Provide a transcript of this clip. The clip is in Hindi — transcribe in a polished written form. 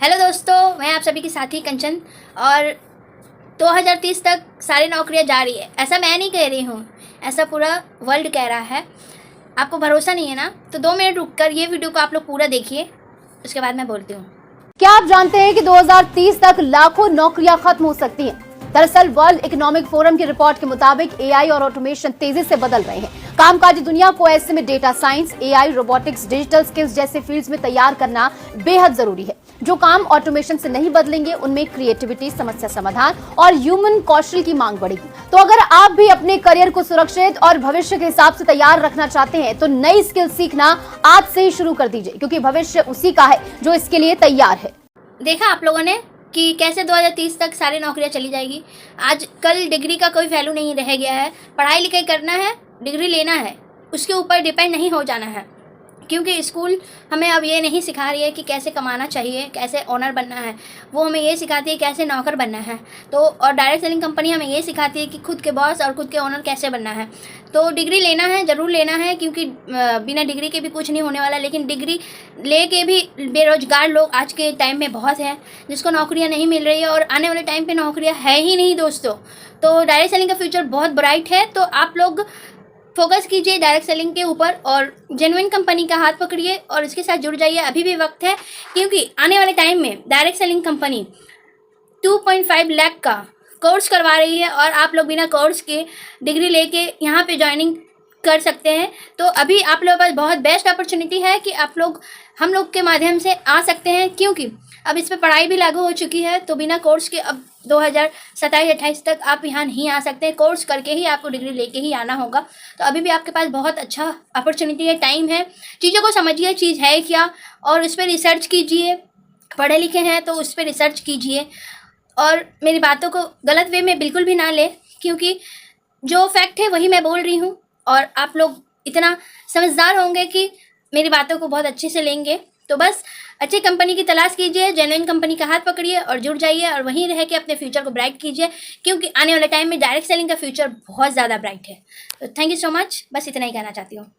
हेलो दोस्तों, मैं आप सभी की साथी कंचन। और 2030 तक सारी नौकरियां जा रही है, ऐसा मैं नहीं कह रही हूँ, ऐसा पूरा वर्ल्ड कह रहा है। आपको भरोसा नहीं है ना, तो 2 मिनट रुककर ये वीडियो को आप लोग पूरा देखिए, उसके बाद मैं बोलती हूँ। क्या आप जानते हैं कि 2030 तक लाखों नौकरियां खत्म हो सकती हैं? दरअसल वर्ल्ड इकोनॉमिक फोरम की रिपोर्ट के मुताबिक एआई और ऑटोमेशन तेजी से बदल रहे हैं। कामकाजी दुनिया को ऐसे में data science, AI, robotics, digital skills जैसे फील्ड्स में तैयार करना बेहद जरूरी है। जो काम ऑटोमेशन से नहीं बदलेंगे उनमें क्रिएटिविटी, समस्या समाधान और ह्यूमन कौशल की मांग बढ़ेगी। तो अगर आप भी अपने करियर को सुरक्षित और भविष्य के हिसाब से तैयार रखना चाहते हैं तो नई स्किल सीखना आज से ही शुरू कर दीजिए, क्योंकि भविष्य उसी का है जो इसके लिए तैयार है। देखा आप लोगों ने कि कैसे 2030 तक सारी नौकरियां चली जाएगी। आज कल डिग्री का कोई वैल्यू नहीं रह गया है। पढ़ाई लिखाई करना है, डिग्री लेना है, उसके ऊपर डिपेंड नहीं हो जाना है, क्योंकि स्कूल हमें अब ये नहीं सिखा रही है कि कैसे कमाना चाहिए, कैसे ओनर बनना है। वो हमें ये सिखाती है कैसे नौकर बनना है। तो और डायरेक्ट सेलिंग कंपनी हमें ये सिखाती है कि खुद के बॉस और खुद के ओनर कैसे बनना है। तो डिग्री लेना है, ज़रूर लेना है, क्योंकि बिना डिग्री के भी कुछ नहीं होने वाला। लेकिन डिग्री ले के भी बेरोजगार लोग आज के टाइम में बहुत हैं, जिसको नौकरियाँ नहीं मिल रही है, और आने वाले टाइम पर नौकरियाँ है ही नहीं दोस्तों। तो डायरेक्ट सेलिंग का फ्यूचर बहुत ब्राइट है। तो आप लोग फोकस कीजिए डायरेक्ट सेलिंग के ऊपर और जेन्युइन कंपनी का हाथ पकड़िए और इसके साथ जुड़ जाइए। अभी भी वक्त है, क्योंकि आने वाले टाइम में डायरेक्ट सेलिंग कंपनी 2.5 लाख का कोर्स करवा रही है, और आप लोग बिना कोर्स के डिग्री लेके यहाँ पे ज्वाइनिंग कर सकते हैं। तो अभी आप लोगों के पास बहुत बेस्ट अपॉर्चुनिटी है कि आप लोग हम लोग के माध्यम से आ सकते हैं, क्योंकि अब इस पर पढ़ाई भी लागू हो चुकी है। तो बिना कोर्स के अब 2027-28 तक आप यहाँ नहीं आ सकते हैं। कोर्स करके ही आपको डिग्री लेके ही आना होगा। तो अभी भी आपके पास बहुत अच्छा अपॉर्चुनिटी है, टाइम है। चीज़ों को समझिए, चीज़ है क्या, और उस पर रिसर्च कीजिए। पढ़े लिखे हैं तो उस पर रिसर्च कीजिए, और मेरी बातों को गलत वे में बिल्कुल भी ना ले, क्योंकि जो फैक्ट है वही मैं बोल रही हूँ। और आप लोग इतना समझदार होंगे कि मेरी बातों को बहुत अच्छे से लेंगे। तो बस अच्छी कंपनी की तलाश कीजिए, जेन्युइन कंपनी का हाथ पकड़िए और जुड़ जाइए, और वहीं रह के अपने फ्यूचर को ब्राइट कीजिए, क्योंकि आने वाले टाइम में डायरेक्ट सेलिंग का फ्यूचर बहुत ज़्यादा ब्राइट है। तो थैंक यू सो मच, बस इतना ही कहना चाहती हूँ।